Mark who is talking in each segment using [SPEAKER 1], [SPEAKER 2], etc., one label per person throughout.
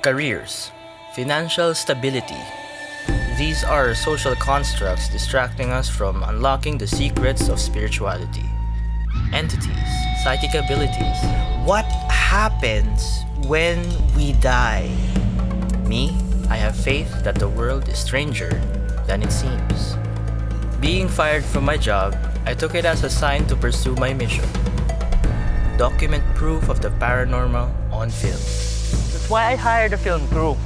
[SPEAKER 1] Careers, financial stability. These are social constructs distracting us from unlocking the secrets of spirituality. Entities, psychic abilities. What happens when we die? Me, I have faith that the world is stranger than it seems. Being fired from my job, I took it as a sign to pursue my mission. Document proof of the paranormal on film.
[SPEAKER 2] That's why I hired a film crew.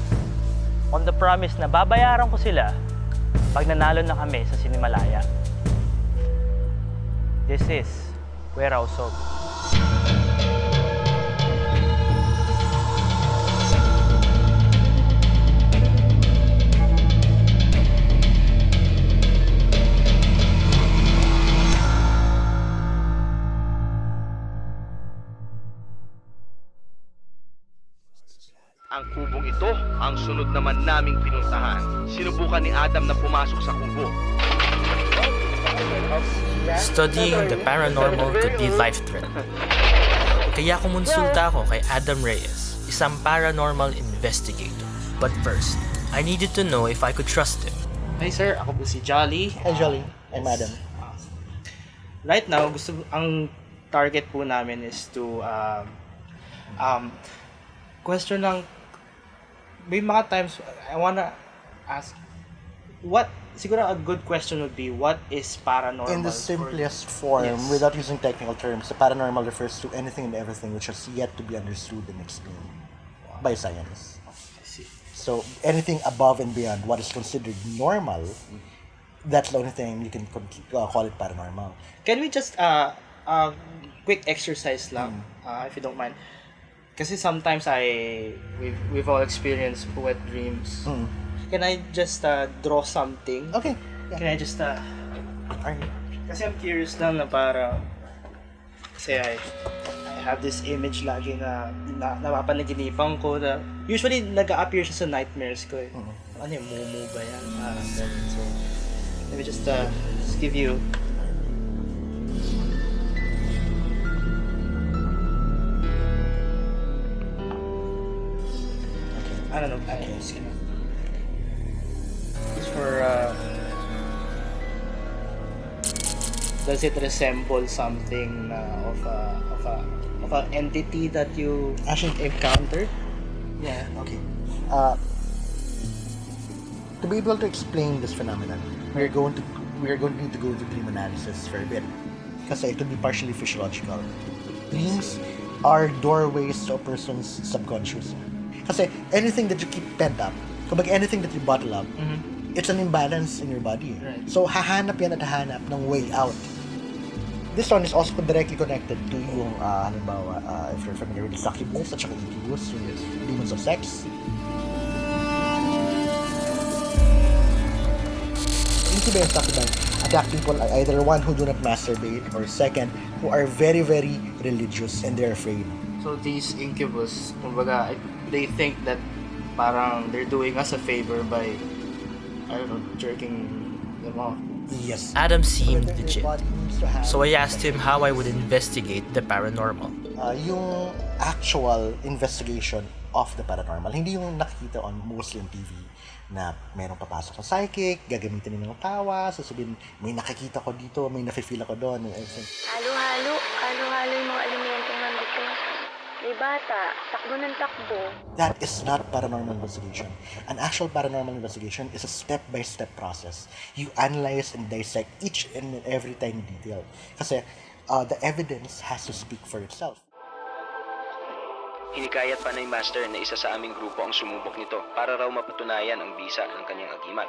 [SPEAKER 2] On the promise na babayaran ko sila pag nanalo na kami sa Cinemalaya. This is Warehouse Soap.
[SPEAKER 3] Ang kubong ito, ang sunod naman naming pinuntahan. Sinubukan ni Adam na pumasok sa kubo.
[SPEAKER 1] Studying the paranormal could be life-threatening. Kaya kumonsulta ako kay Adam Reyes, isang paranormal investigator. But first, I needed to know if I could trust him.
[SPEAKER 2] Hey sir, ako po si Jolly.
[SPEAKER 4] Hi, Jolly. I'm Adam.
[SPEAKER 2] Right now, ang target po namin is to question lang. May mga times I wanna ask siguro a good question would be, what is paranormal?
[SPEAKER 4] In the simplest form,
[SPEAKER 2] Yes.
[SPEAKER 4] without using technical terms, the paranormal refers to anything and everything which has yet to be understood and explained by science.
[SPEAKER 2] I see.
[SPEAKER 4] So anything above and beyond what is considered normal, that's the only thing you can call it paranormal.
[SPEAKER 2] Can we just quick exercise lang, if you don't mind? Kasi sometimes we've all experienced wet dreams. Can I just draw something?
[SPEAKER 4] Okay. Yeah.
[SPEAKER 2] Can I just
[SPEAKER 4] Alright.
[SPEAKER 2] kasi I'm curious lang na para kasi I have this image lagi na napapanaginipan ko na usually nag-a-appear siya sa nightmares ko eh. Ano yung mumu ba yan? So let me just give you I don't know. It's for does it resemble something of an entity that you
[SPEAKER 4] Actually,
[SPEAKER 2] encountered? Yeah.
[SPEAKER 4] Okay. To be able to explain this phenomenon, we're going to need to go into dream analysis for a bit. Kasi it could be partially physiological. Dreams are doorways to a person's subconscious. Kasi anything that you keep pent up, kumbaga anything that you bottle up, it's an imbalance in your body.
[SPEAKER 2] Right.
[SPEAKER 4] So hahanap yan at hahanap ng way out. This one is also directly connected to yung, halimbawa, if you're familiar with succubus at saka incubus, yung demons of sex. Incubus and succubus attack people are either one who do not masturbate or second, who are very, very religious and they're afraid.
[SPEAKER 2] So these incubus, kumbaga, they think that parang they're doing us a favor by, I don't know, jerking them off.
[SPEAKER 4] Yes.
[SPEAKER 1] Adam seemed legit, so I asked him how I would investigate the paranormal.
[SPEAKER 4] Yung actual investigation of the paranormal, hindi yung nakikita on mostly on TV na merong papasok sa psychic, gagamitin nila ng tawa, sasabihin, may nakikita ko dito, may nafe-feel ako doon, and everything.
[SPEAKER 5] Halo-halo yung mga alimentong nandito. May bata, takbo ng takbo.
[SPEAKER 4] That is not paranormal investigation. An actual paranormal investigation is a step-by-step process. You analyze and dissect each and every tiny detail. Kasi the evidence has to speak for itself.
[SPEAKER 3] Hinikayat pa na Master na isa sa aming grupo ang sumubok nito para raw mapatunayan ang bisa ng kanyang agimat.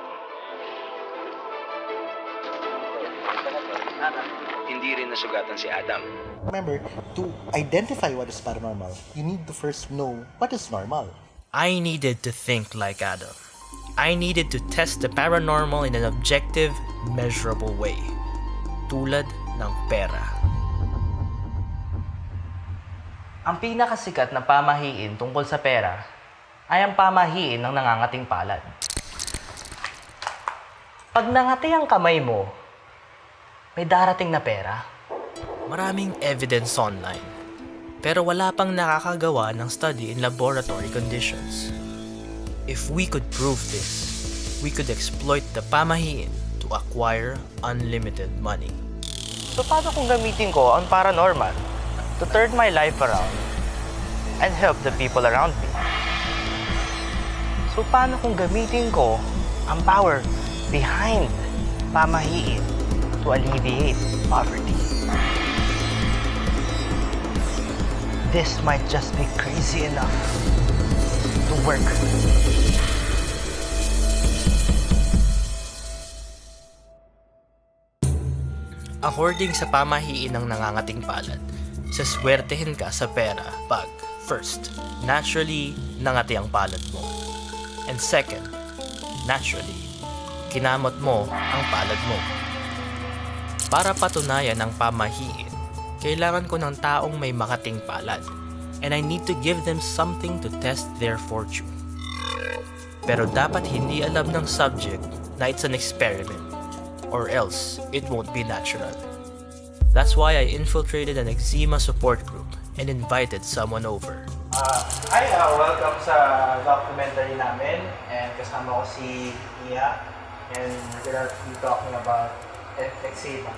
[SPEAKER 3] Hindi rin nasugatan si Adam.
[SPEAKER 4] Remember, to identify what is paranormal, you need to first know what is normal.
[SPEAKER 1] I needed to think like Adam. I needed to test the paranormal in an objective, measurable way. Tulad ng pera.
[SPEAKER 2] Ang pinakasikat na pamahiin tungkol sa pera ay ang pamahiin ng nangangating palad. Pag nangati ang kamay mo, may darating na pera.
[SPEAKER 1] Maraming evidence online, pero wala pang nakakagawa ng study in laboratory conditions. If we could prove this, we could exploit the pamahiin to acquire unlimited money.
[SPEAKER 2] So paano kung gamitin ko ang paranormal to turn my life around and help the people around me? So paano kung gamitin ko ang power behind pamahiin to alleviate poverty? This might just be crazy enough to work.
[SPEAKER 1] According sa pamahiin ng nangangating palad, saswertehin ka sa pera pag, first, naturally, nangati ang palad mo. And second, naturally, kinamot mo ang palad mo. Para patunayan ang pamahiin, kailangan ko ng taong may makating palad, and I need to give them something to test their fortune. Pero dapat hindi alam ng subject na it's an experiment, or else it won't be natural. That's why I infiltrated an eczema support group and invited someone over.
[SPEAKER 2] Hi, welcome sa documentary namin, and kasama ko si Mia, and we're gonna be talking about eczema.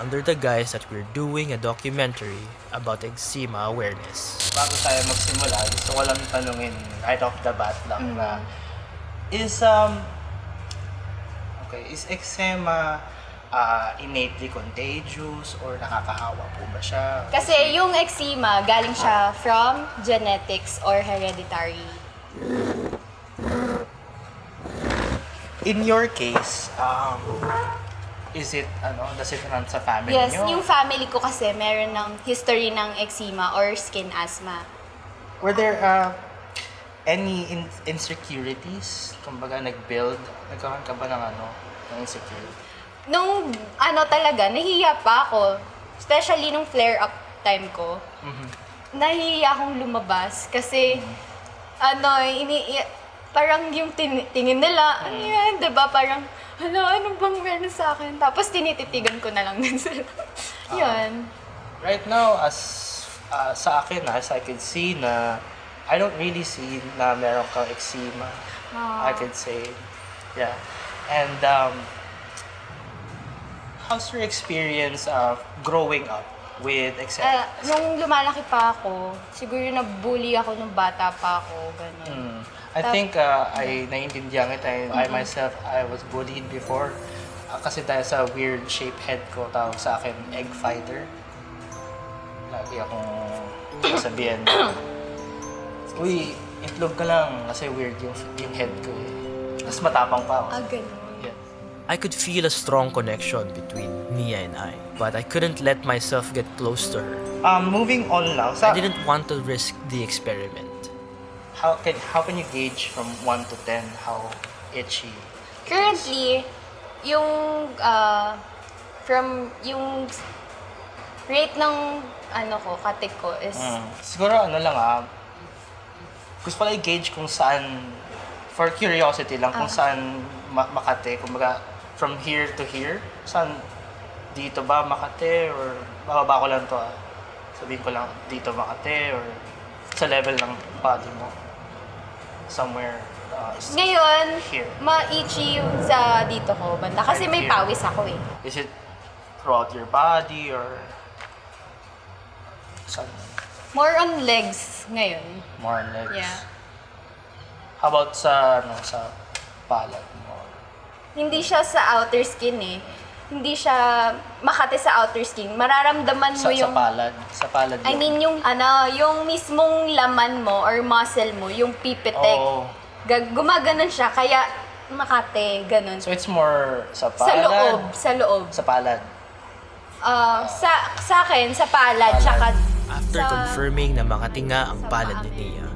[SPEAKER 1] Under the guise that we're doing a documentary about eczema awareness.
[SPEAKER 2] Bago tayo magsimula, gusto ko lang tanungin right off the bat lang na is eczema innately contagious or nakakahawa po ba siya?
[SPEAKER 6] Kasi yung eczema, galing siya from genetics or hereditary.
[SPEAKER 2] In your case, is it, does it run sa family
[SPEAKER 6] Yes,
[SPEAKER 2] nyo?
[SPEAKER 6] yung family ko kasi meron ng history ng eczema or skin asthma.
[SPEAKER 2] Were there any insecurities? Kumbaga, nagkaroon ka ba ng insecurity?
[SPEAKER 6] Nung talaga, nahihiya pa ako. Especially nung flare-up time ko. Nahihiya akong lumabas kasi parang yung tingin nila, ano yan, diba? Parang, ano bang meron sa akin? Tapos tinititigan ko na lang din sila. Yun.
[SPEAKER 2] Right now, as sa akin, as I could see na I don't really see na meron kang eczema. I could say, yeah. And how's your experience growing up with eczema?
[SPEAKER 6] Nung lumalaki pa ako, siguro na-bully ako nung bata pa ako, gano'n.
[SPEAKER 2] I think I naiintindihan kita. I myself, I was bullied before. Kasi dahil sa weird shape head ko, tawag sa akin, egg fighter. Lagi akong sabihin, uy, itlog ka lang kasi weird yung head ko eh. Mas matapang pa ako.
[SPEAKER 6] Gano'n.
[SPEAKER 2] Yeah.
[SPEAKER 1] I could feel a strong connection between Mia and I, but I couldn't let myself get close to her.
[SPEAKER 2] Moving on now.
[SPEAKER 1] I didn't want to risk the experiment.
[SPEAKER 2] How can you gauge from 1 to 10 how itchy?
[SPEAKER 6] Currently, yung yung rate ng katik ko is
[SPEAKER 2] Siguro gusto ko lang i-gauge kung saan, for curiosity lang, kung saan Makati, kumbaga from here to here, saan dito ba Makati or bababa ko lang to sabihin ko lang dito Makati or sa level ng body mo somewhere
[SPEAKER 6] ngayon,
[SPEAKER 2] here.
[SPEAKER 6] ma-itchy yung sa dito ko banda kasi
[SPEAKER 2] Right
[SPEAKER 6] may
[SPEAKER 2] here.
[SPEAKER 6] pawis ako eh.
[SPEAKER 2] Is it throughout your body or saan?
[SPEAKER 6] More on legs ngayon.
[SPEAKER 2] More on legs?
[SPEAKER 6] Yeah.
[SPEAKER 2] How about sa palad mo?
[SPEAKER 6] Hindi siya sa outer skin eh. Hindi siya makati sa outer skin. Mararamdaman mo yung
[SPEAKER 2] Sa palad
[SPEAKER 6] I mean yung yung mismong laman mo or muscle mo, yung pipitek.
[SPEAKER 2] Oh.
[SPEAKER 6] Gumaganon siya kaya makate, ganun.
[SPEAKER 2] So it's more sa
[SPEAKER 6] Sa
[SPEAKER 2] palad?
[SPEAKER 6] loob.
[SPEAKER 2] Sa palad.
[SPEAKER 6] Sa akin, sa palad, tsaka
[SPEAKER 1] After confirming na makatinga ang palad ni Nia,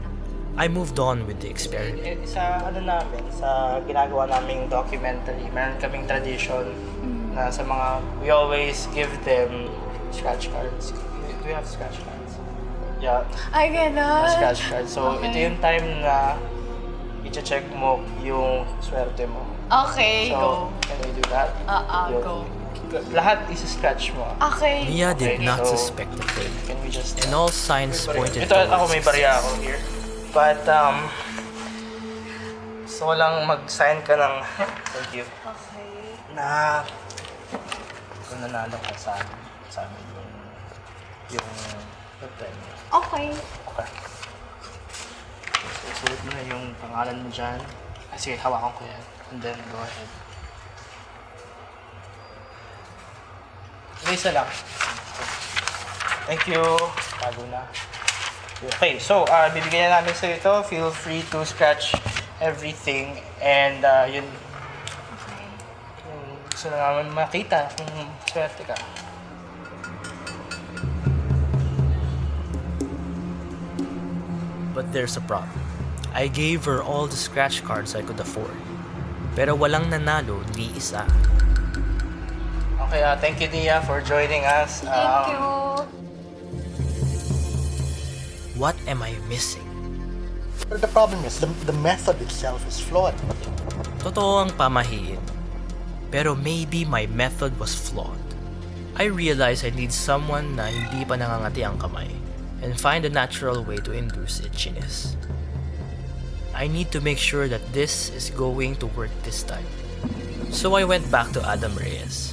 [SPEAKER 1] I moved on with the experiment.
[SPEAKER 2] Sa sa ginagawa naming documentary, meron kaming tradition na sa mga, we always give them scratch cards. Do we have scratch cards? Yeah,
[SPEAKER 6] Ay, gano'n.
[SPEAKER 2] scratch cards. So ito yung time na i-check mo yung swerte mo.
[SPEAKER 6] Okay,
[SPEAKER 2] So,
[SPEAKER 6] go.
[SPEAKER 2] can we do that? Yung-
[SPEAKER 6] Go.
[SPEAKER 2] Lahat is-scratch mo.
[SPEAKER 6] Okay.
[SPEAKER 1] Mia did
[SPEAKER 2] Okay,
[SPEAKER 1] not
[SPEAKER 2] so-
[SPEAKER 1] suspect a thing,
[SPEAKER 2] Can we just...
[SPEAKER 1] and all signs pointed
[SPEAKER 2] Ito, ako
[SPEAKER 1] towards
[SPEAKER 2] may barya ako here. But, gusto ko lang mag-sign ka ng thank you.
[SPEAKER 6] Okay.
[SPEAKER 2] Na kung nanalo ka sa amin yung premium.
[SPEAKER 6] Okay.
[SPEAKER 2] Okay. So, sulit mo na yung pangalan mo dyan. Sige, hawakan ko yan. And then, go ahead. Isa lang. Thank you. Bago na. Okay, so, bibigyan na namin sa ito. Feel free to scratch everything. And, yun,
[SPEAKER 6] Okay.
[SPEAKER 2] yung gusto na namin makita kung swerte ka.
[SPEAKER 1] But there's a problem. I gave her all the scratch cards I could afford. Pero walang nanalo ni isa.
[SPEAKER 2] Okay, thank you, Dia, for joining us.
[SPEAKER 6] Thank you.
[SPEAKER 1] What am I missing?
[SPEAKER 4] But the problem is, the method itself is flawed.
[SPEAKER 1] Totoo ang pamahiin. Pero maybe my method was flawed. I realized I need someone na hindi pa nangangati ang kamay and find a natural way to induce itchiness. I need to make sure that this is going to work this time. So I went back to Adam Reyes.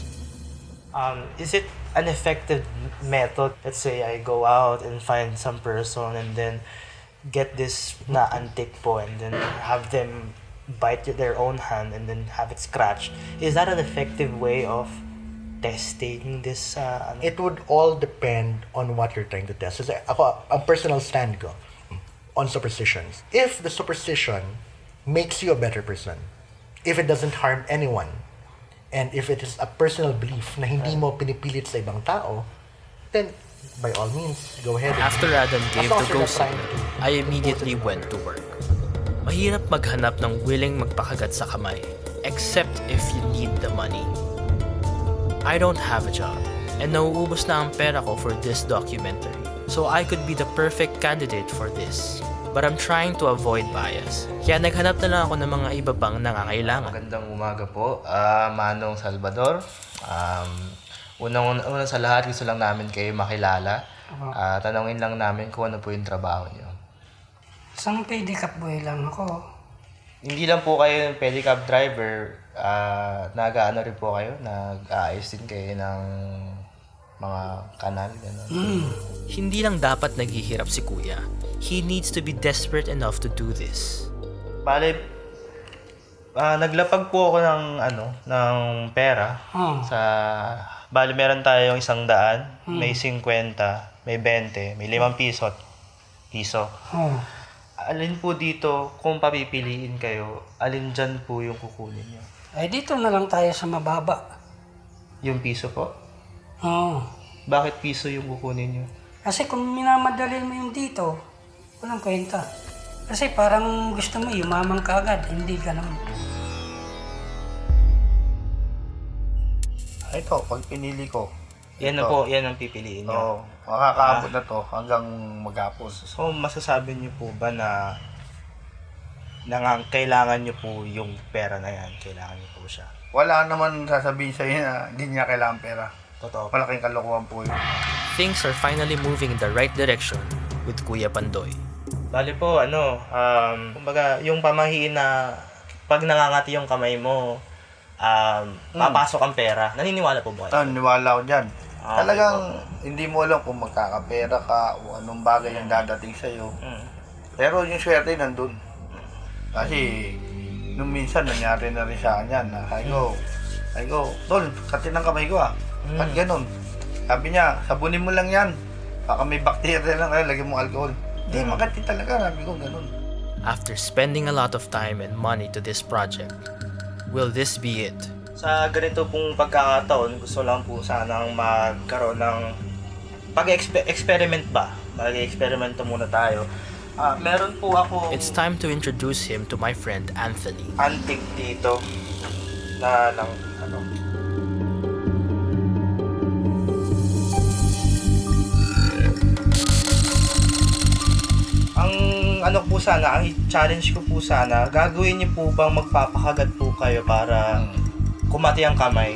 [SPEAKER 2] Is it an effective method? Let's say I go out and find some person and then get this na antique po and then have them bite their own hand and then have it scratched. Is that an effective way of testing this?
[SPEAKER 4] It would all depend on what you're trying to test. Kasi ako, ang personal stand ko on superstitions. If the superstition makes you a better person, if it doesn't harm anyone, and if it is a personal belief na hindi mo pinipilit sa ibang tao, then by all means, go ahead.
[SPEAKER 1] After Adam gave
[SPEAKER 4] As long
[SPEAKER 1] the
[SPEAKER 4] as you're
[SPEAKER 1] go
[SPEAKER 4] not trying
[SPEAKER 1] signal, I immediately went to work. Mahirap maghanap ng willing magpakagat sa kamay, except if you need the money. I don't have a job, and nauubos na ang pera ko for this documentary, so I could be the perfect candidate for this. But I'm trying to avoid bias, kaya naghanap na lang ako ng mga iba pang nangangailangan.
[SPEAKER 7] Magandang umaga po, Manong Salvador. Unang sa lahat, gusto lang namin kayo makilala. Tanungin lang namin kung ano po yung trabaho niyo.
[SPEAKER 8] Isang pedicab boy lang ako.
[SPEAKER 7] Hindi lang po kayo yung pedicab driver, nag-ano rin po kayo, nag-aayos din kayo ng mga kanal, gano'n.
[SPEAKER 1] Hindi lang dapat naghihirap si Kuya. He needs to be desperate enough to do this.
[SPEAKER 2] Bale, naglapag po ako ng pera sa bale meron tayong 100, may 50, may 20, may 5 piso. Alin po dito, kung papipiliin kayo, alin dyan po yung kukunin nyo?
[SPEAKER 8] Ay, dito na lang tayo sa mababa.
[SPEAKER 2] Yung piso po?
[SPEAKER 8] Oo.
[SPEAKER 2] Bakit piso yung kukunin nyo?
[SPEAKER 8] Kasi kung minamadali mo yung dito, walang kwenta. Kasi parang gusto mo yumaman ka agad, hindi ganun.
[SPEAKER 9] Ito, pag pinili ko.
[SPEAKER 2] Yan na po, yan ang pipiliin nyo.
[SPEAKER 9] Oo, makakaabot na to hanggang maghapos.
[SPEAKER 2] So, masasabi nyo po ba na kailangan nyo po yung pera na yan? Kailangan nyo po siya?
[SPEAKER 9] Wala naman sasabihin sa'yo na hindi niya kailangan pera.
[SPEAKER 2] Totoo.
[SPEAKER 9] Malaking kalokohan po yun.
[SPEAKER 1] Things are finally moving in the right direction with Kuya Pandoy.
[SPEAKER 2] Bali po, kumbaga, yung pamahiin na pag nangangati yung kamay mo, papasok ang pera. Naniniwala po ba kayo?
[SPEAKER 9] Niwala ko dyan.
[SPEAKER 2] Okay
[SPEAKER 9] Talagang hindi mo alam kung magkakapera ka o anong bagay yung dadating sa'yo. Pero yung swerte nandun. Kasi nung minsan nangyari na rin sa kanya na sabi ko, Tol, katin ng kamay ko Ba't ganun? Sabi niya, sabunin mo lang yan. Baka may bacteria lang kayo, lagyan mo alcohol. Hindi, makati talaga. Sabi ko, ganun.
[SPEAKER 1] After spending a lot of time and money to this project, will this be it?
[SPEAKER 2] Sa ganito pong pagkakataon, gusto lang po sanang magkaroon ng pag-experiment ba? Mag-experimento muna tayo. Meron po ako
[SPEAKER 1] It's time to introduce him to my friend Anthony.
[SPEAKER 2] antique dito na ang challenge ko po sana, gagawin niyo po bang magpapakagat po kayo para kumati ang kamay?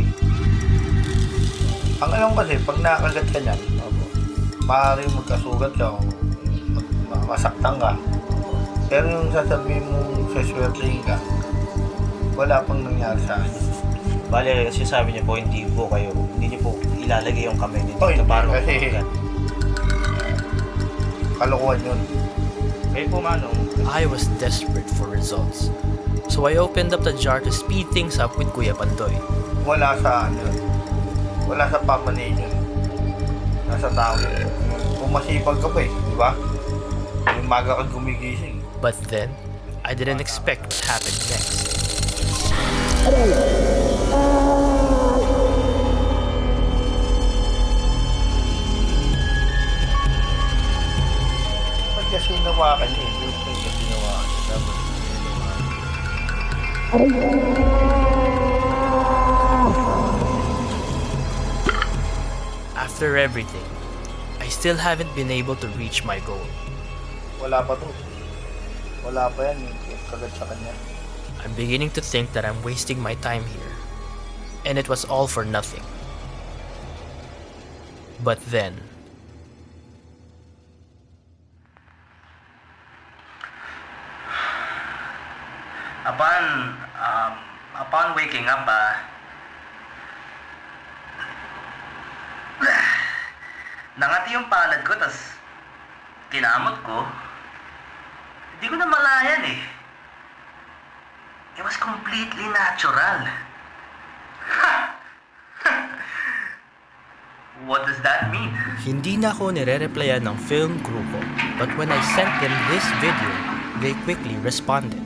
[SPEAKER 9] Ang alam ko kasi, pag nakagat ka niyan, maaaring magkasugat ka o masaktan ka. Pero yung sasabihin mo saswertein ka, wala pang nangyari sa akin.
[SPEAKER 2] Bale, kasi sabi niyo po, hindi niyo po ilalagay yung kamay niyo
[SPEAKER 9] Oh,
[SPEAKER 2] dito
[SPEAKER 9] hindi,
[SPEAKER 2] para
[SPEAKER 9] kasi-
[SPEAKER 2] makuha.
[SPEAKER 9] Kalokohan yun.
[SPEAKER 2] Kayo po, Manong.
[SPEAKER 1] I was desperate for results. So I opened up the jar to speed things up with Kuya Pandoy.
[SPEAKER 9] Wala sa ano yun. Wala sa pamanin yun. Nasa tao yun. Kung masipag ka pa eh, di ba? Yung maga ka gumigising.
[SPEAKER 1] But then, I didn't expect what happened next.
[SPEAKER 9] Ba't kasi nawakan niya? Hindi ko kasi nawakan niya. Dapat
[SPEAKER 1] After everything, I still haven't been able to reach my goal.
[SPEAKER 9] wala pa to. Wala pa yan. Yung kagat sa kanya.
[SPEAKER 1] I'm beginning to think that I'm wasting my time here. And it was all for nothing. But then,
[SPEAKER 2] Upon waking up, nangati yung palad ko, tas kinamot ko. Hindi ko na malayan eh. It was completely natural. What does that mean?
[SPEAKER 1] hindi na ako nire-replyan ng film crew ko. But when I sent them this video, they quickly responded.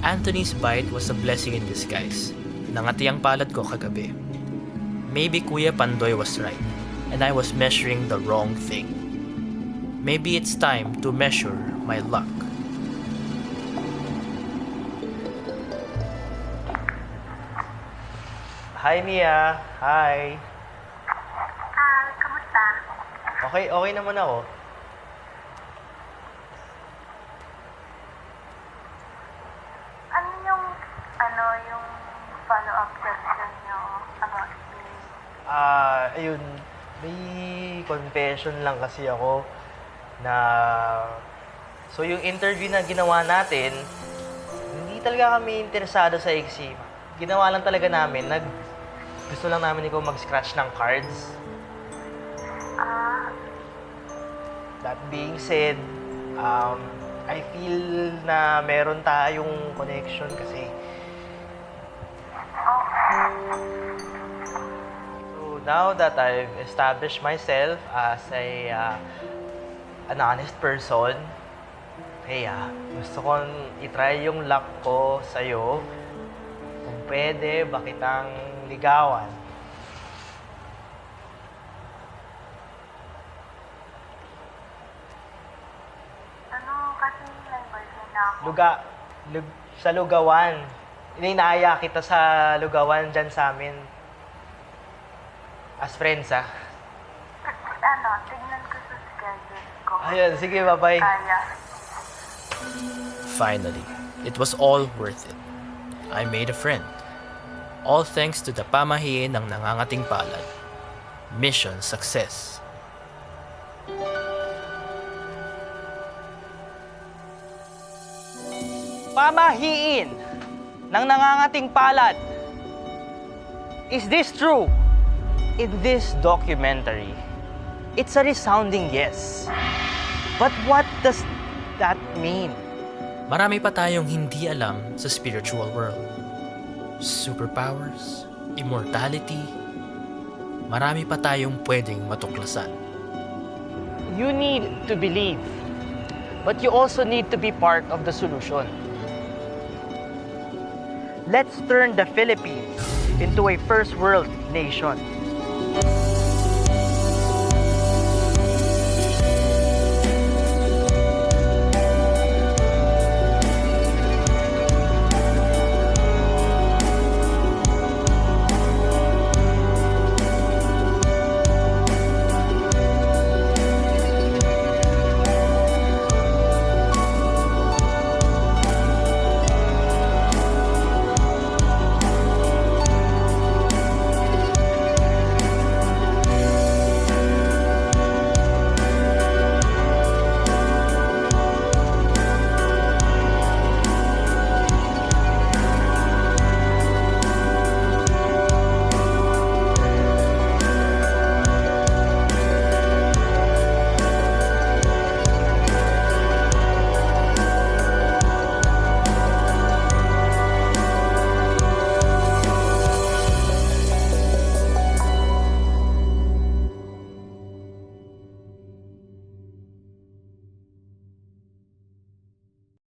[SPEAKER 1] Anthony's bite was a blessing in disguise. Nangati ang palad ko kagabi. Maybe Kuya Pandoy was right, and I was measuring the wrong thing. Maybe it's time to measure my luck.
[SPEAKER 2] Hi, Mia. Hi.
[SPEAKER 5] Kamusta?
[SPEAKER 2] Okay naman ako.
[SPEAKER 5] Ano yung follow-up question nyo about me?
[SPEAKER 2] Ayun, may confession lang kasi ako na so yung interview na ginawa natin, hindi talaga kami interesado sa exam. Ginawa lang talaga namin, gusto lang namin ikaw mag-scratch ng cards. That being said, I feel na meron tayong connection kasi so now that I've established myself as an honest person, hey gusto kong itry yung luck ko sa'yo. Kung pwede, ba kitang ligawan?
[SPEAKER 5] Ano kasi may boyfriend na ako?
[SPEAKER 2] Sa lugawan. Ininaya kita sa lugawan dyan sa amin. As friends,
[SPEAKER 5] Tignan ko sa schedule ko.
[SPEAKER 2] Ayun, sige, bye-bye.
[SPEAKER 5] Kaya.
[SPEAKER 1] Finally, it was all worth it. I made a friend. All thanks to the pamahiin ng nangangating palad. Mission success.
[SPEAKER 2] Pamahiin ng nangangating palad. Is this true? In this documentary, it's a resounding yes. But what does that mean?
[SPEAKER 1] Marami pa tayong hindi alam sa spiritual world. Superpowers, immortality, marami pa tayong pwedeng matuklasan.
[SPEAKER 2] You need to believe, but you also need to be part of the solution. Let's turn the Philippines into a first world nation.